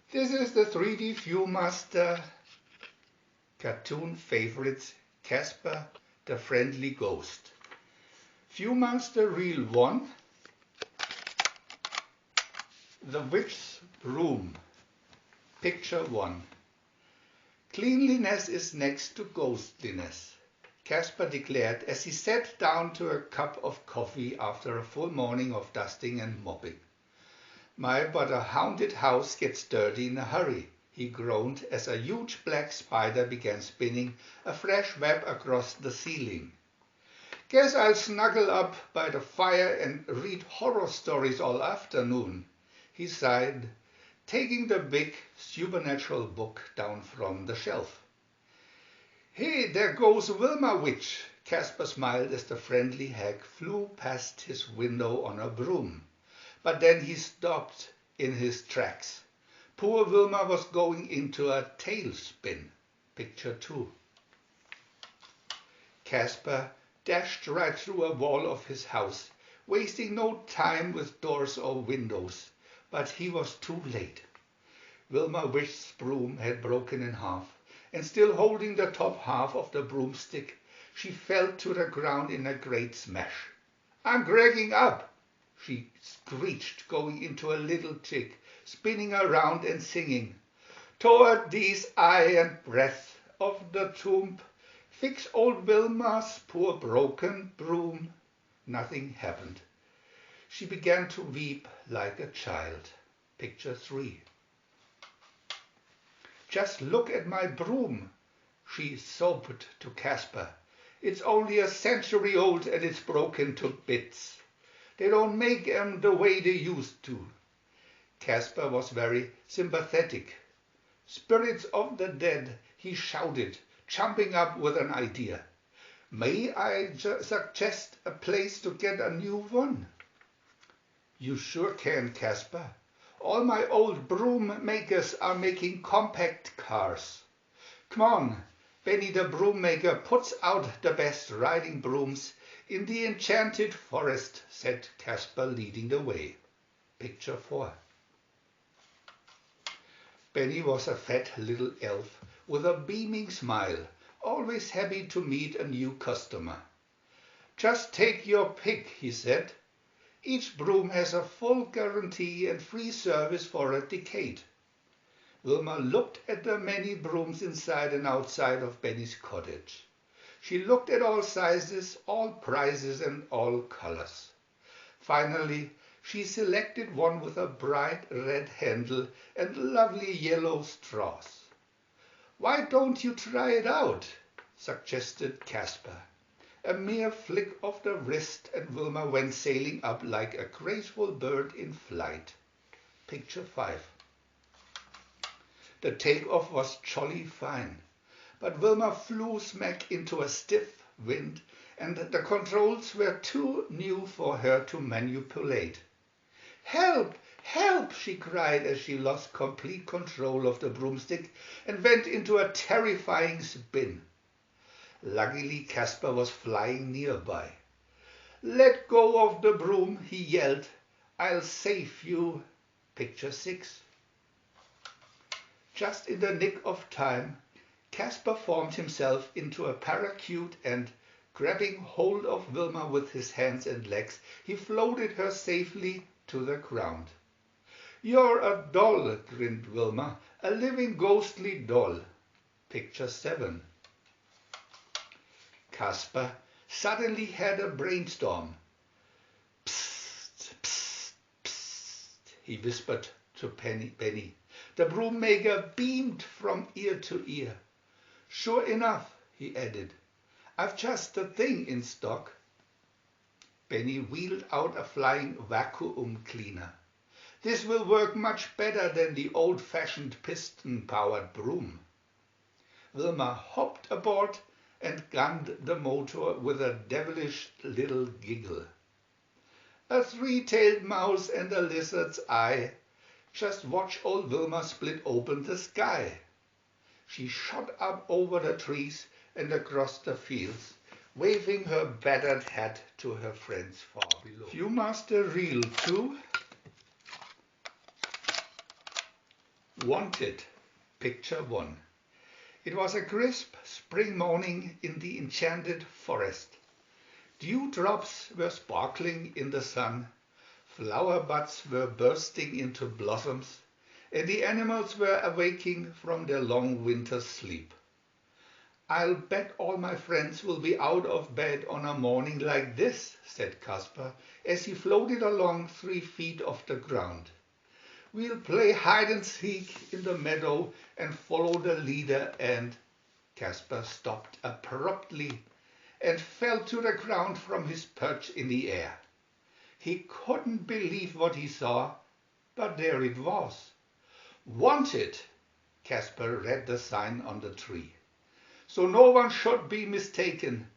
This is the 3D VIEW-MASTER cartoon favorites, Casper, the friendly ghost. VIEW-MASTER Reel 1, The Witch's Broom, Picture 1. Cleanliness is next to ghostliness, Casper declared as he sat down to a cup of coffee after a full morning of dusting and mopping. My, but a haunted house gets dirty in a hurry, he groaned as a huge black spider began spinning a fresh web across the ceiling. Guess I'll snuggle up by the fire and read horror stories all afternoon, he sighed, taking the big supernatural book down from the shelf. Hey, there goes Wilma Witch, Casper smiled as the friendly hag flew past his window on a broom. But then he stopped in his tracks. Poor Wilma was going into a tailspin. Picture 2. Casper dashed right through a wall of his house, wasting no time with doors or windows, but he was too late. Wilma Witch's broom had broken in half, and still holding the top half of the broomstick, she fell to the ground in a great smash. "I'm cracking up!" she screeched, going into a little jig, spinning around and singing. "Toward these eye and breath of the tomb, fix old Wilma's poor broken broom." Nothing happened. She began to weep like a child. Picture 3. "Just look at my broom," she sobbed to Casper. "It's only a century old and it's broken to bits. They don't make 'em the way they used to." Casper was very sympathetic. "Spirits of the dead," he shouted, jumping up with an idea. "May I suggest a place to get a new one?" "You sure can, Casper. All my old broom makers are making compact cars. Come on, Benny the broom maker puts out the best riding brooms in the enchanted forest," said Casper, leading the way. Picture 4. Benny was a fat little elf with a beaming smile, always happy to meet a new customer. "Just take your pick," he said. "Each broom has a full guarantee and free service for a decade." Wilma looked at the many brooms inside and outside of Benny's cottage. She looked at all sizes, all prices, and all colors. Finally, she selected one with a bright red handle and lovely yellow straws. "Why don't you try it out?" suggested Casper. A mere flick of the wrist and Wilma went sailing up like a graceful bird in flight. Picture 5. The takeoff was jolly fine, but Wilma flew smack into a stiff wind and the controls were too new for her to manipulate. "Help! Help!" she cried as she lost complete control of the broomstick and went into a terrifying spin. Luckily, Casper was flying nearby. "Let go of the broom," he yelled. "I'll save you." Picture 6. Just in the nick of time, Casper formed himself into a parakeet and, grabbing hold of Wilma with his hands and legs, he floated her safely to the ground. "You're a doll," grinned Wilma, "a living ghostly doll." Picture 7. Casper suddenly had a brainstorm. "Psst, psst, psst," he whispered to Benny. The broom maker beamed from ear to ear. "Sure enough," he added, "I've just the thing in stock." Benny wheeled out a flying vacuum cleaner. "This will work much better than the old-fashioned piston-powered broom." Wilma hopped aboard and gunned the motor with a devilish little giggle. "A three-tailed mouse and a lizard's eye. Just watch old Wilma split open the sky." She shot up over the trees and across the fields, waving her battered hat to her friends far below. VIEW-MASTER Reel 2, Wanted, picture 1. It was a crisp spring morning in the enchanted forest. Dewdrops were sparkling in the sun, flower buds were bursting into blossoms, and the animals were awaking from their long winter sleep. "I'll bet all my friends will be out of bed on a morning like this," said Casper, as he floated along 3 feet off the ground. "We'll play hide and seek in the meadow and follow the leader and—" Casper stopped abruptly and fell to the ground from his perch in the air. He couldn't believe what he saw, but there it was. "Wanted," Casper read the sign on the tree. So no one should be mistaken.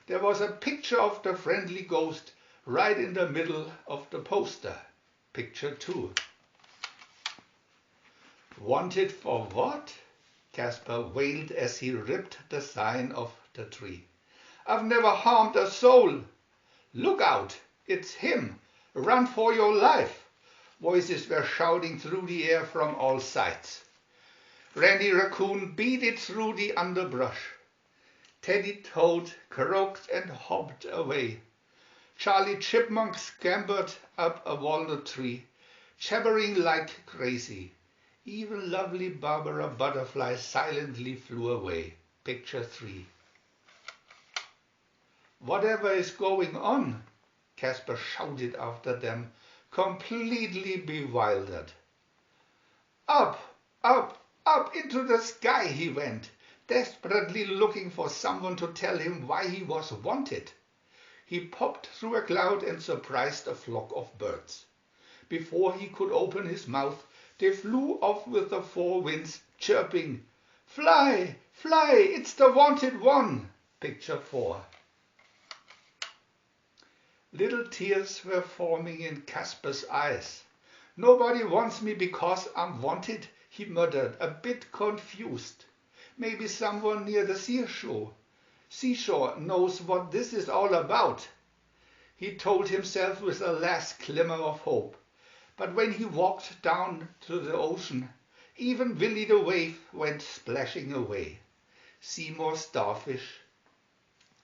There was a picture of the friendly ghost right in the middle of the poster. Picture 2. "Wanted for what?" Casper wailed as he ripped the sign off the tree. "I've never harmed a soul." "Look out! It's him! Run for your life!" Voices were shouting through the air from all sides. Randy Raccoon beat it through the underbrush. Teddy Toad croaked and hopped away. Charlie Chipmunk scampered up a walnut tree, jabbering like crazy. Even lovely Barbara Butterfly silently flew away. Picture 3. "Whatever is going on?" Casper shouted after them, completely bewildered. Up, up, up into the sky he went, desperately looking for someone to tell him why he was wanted. He popped through a cloud and surprised a flock of birds. Before he could open his mouth, they flew off with the 4 winds, chirping, "Fly, fly, it's the wanted one." Picture 4. Little tears were forming in Casper's eyes. "Nobody wants me because I'm wanted," he muttered, a bit confused. "Maybe someone near the seashore knows what this is all about," he told himself with a last glimmer of hope. But when he walked down to the ocean, even Willy the Wave went splashing away. Seymour Starfish,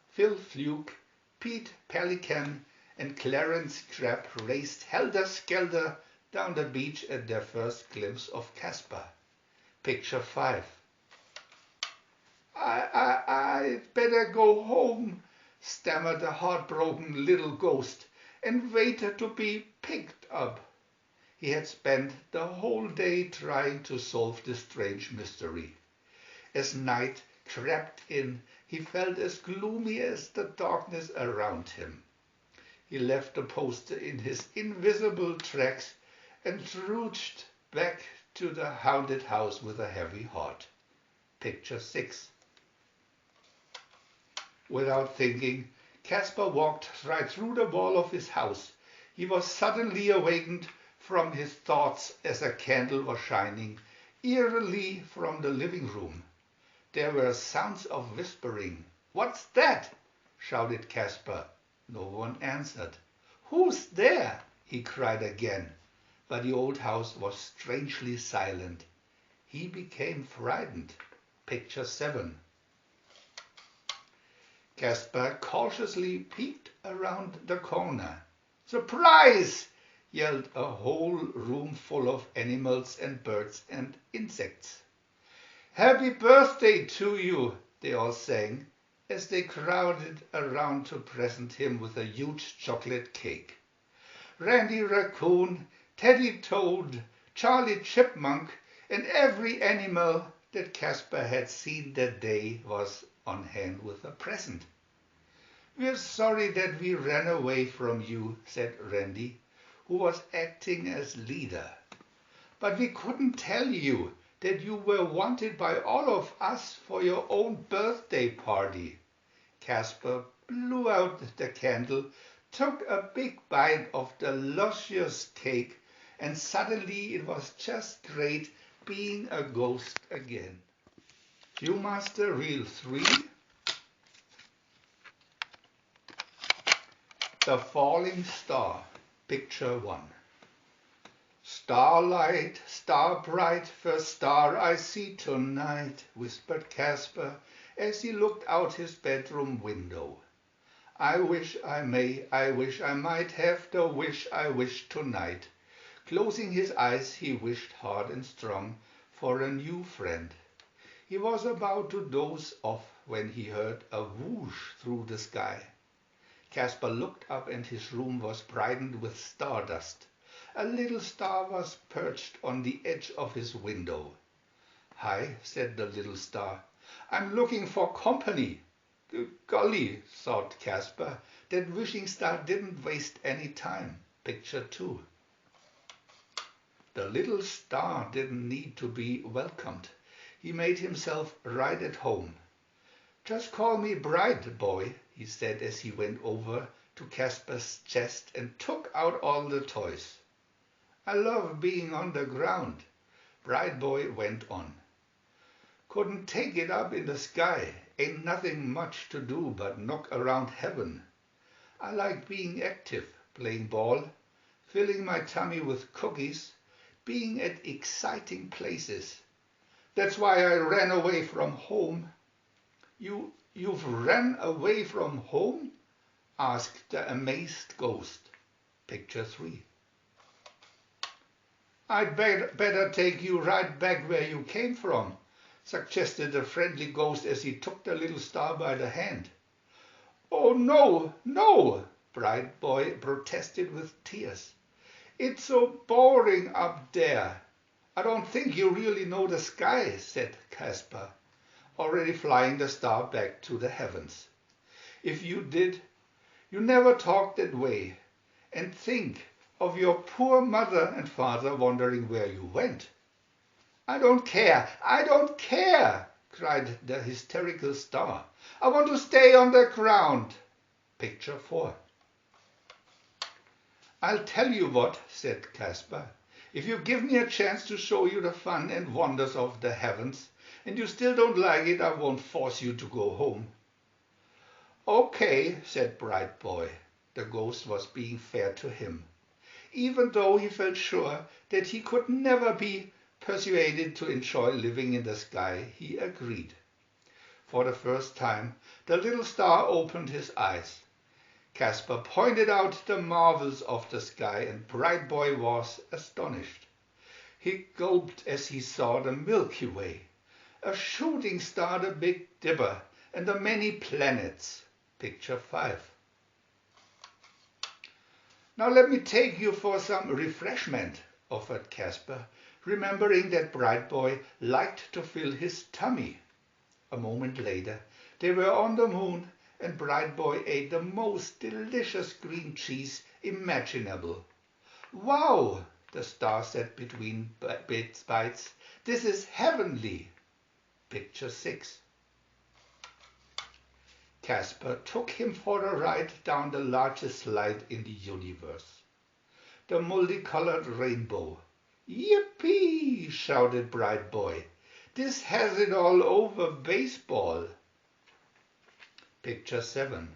Phil Fluke, Pete Pelican, and Clarence Crab raced helter-skelter down the beach at their first glimpse of Casper. Picture 5. I'd better go home," stammered the heartbroken little ghost, "and wait to be picked up." He had spent the whole day trying to solve this strange mystery. As night crept in, he felt as gloomy as the darkness around him. He left the poster in his invisible tracks and trudged back to the haunted house with a heavy heart. Picture 6. Without thinking, Casper walked right through the wall of his house. He was suddenly awakened from his thoughts as a candle was shining eerily from the living room. There were sounds of whispering. "What's that?" shouted Casper. No one answered. "Who's there?" he cried again. But the old house was strangely silent. He became frightened. Picture 7. Casper cautiously peeked around the corner. "Surprise!" yelled a whole room full of animals and birds and insects. "Happy birthday to you," they all sang, as they crowded around to present him with a huge chocolate cake. Randy Raccoon, Teddy Toad, Charlie Chipmunk, and every animal that Casper had seen that day was on hand with a present. "We're sorry that we ran away from you," said Randy, who was acting as leader. "But we couldn't tell you that you were wanted by all of us for your own birthday party." Casper blew out the candle, took a big bite of the luscious cake, and suddenly it was just great being a ghost again. VIEW-MASTER Reel 3. The Falling Star. Picture 1. Starlight, star bright, first star I see tonight, whispered Casper as he looked out his bedroom window. I wish I may, I wish I might have the wish I wish tonight. Closing his eyes, he wished hard and strong for a new friend. He was about to doze off when he heard a whoosh through the sky. Casper looked up and his room was brightened with stardust. A little star was perched on the edge of his window. Hi, said the little star. I'm looking for company. Golly, thought Casper, that wishing star didn't waste any time. Picture 2. The little star didn't need to be welcomed. He made himself right at home. Just call me Bright Boy, he said as he went over to Casper's chest and took out all the toys. I love being on the ground, Bright Boy went on. Couldn't take it up in the sky, ain't nothing much to do but knock around heaven. I like being active, playing ball, filling my tummy with cookies, being at exciting places. That's why I ran away from home. You've ran away from home? Asked the amazed ghost. Picture 3. I'd better take you right back where you came from, suggested the friendly ghost as he took the little star by the hand. Oh, no, no, Bright Boy protested with tears. It's so boring up there. I don't think you really know the sky, said Casper, already flying the star back to the heavens. If you did, you never talked that way. And think of your poor mother and father wondering where you went. I don't care, cried the hysterical star. I want to stay on the ground. Picture 4. I'll tell you what, said Casper. If you give me a chance to show you the fun and wonders of the heavens, and you still don't like it, I won't force you to go home. Okay, said Bright Boy. The ghost was being fair to him. Even though he felt sure that he could never be persuaded to enjoy living in the sky, he agreed. For the first time, the little star opened his eyes. Casper pointed out the marvels of the sky, and Bright Boy was astonished. He gulped as he saw the Milky Way, a shooting star, the Big Dipper, and the many planets. Picture 5. Now let me take you for some refreshment, offered Casper, remembering that Bright Boy liked to fill his tummy. A moment later, they were on the moon, and Bright Boy ate the most delicious green cheese imaginable. Wow, the star said between bites, this is heavenly. Picture 6. Casper took him for a ride down the largest slide in the universe, the multicolored rainbow. Yippee! Shouted Bright Boy. This has it all over baseball. Picture 7.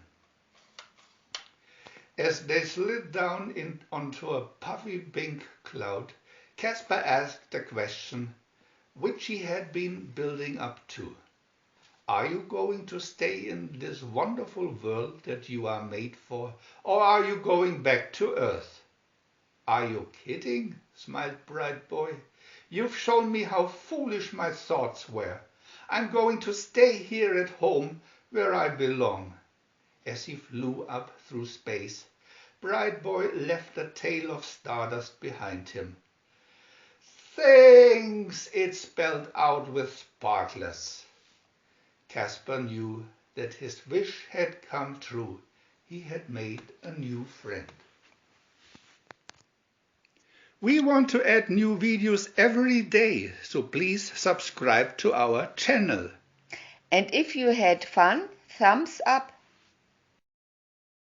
As they slid down onto a puffy pink cloud, Casper asked the question which he had been building up to. Are you going to stay in this wonderful world that you are made for, or are you going back to Earth? Are you kidding? Smiled Bright Boy. You've shown me how foolish my thoughts were. I'm going to stay here at home where I belong. As he flew up through space, Bright Boy left a tail of stardust behind him. Thanks, it spelled out with sparklers. Casper knew that his wish had come true. He had made a new friend. We want to add new videos every day, so please subscribe to our channel. And if you had fun, thumbs up.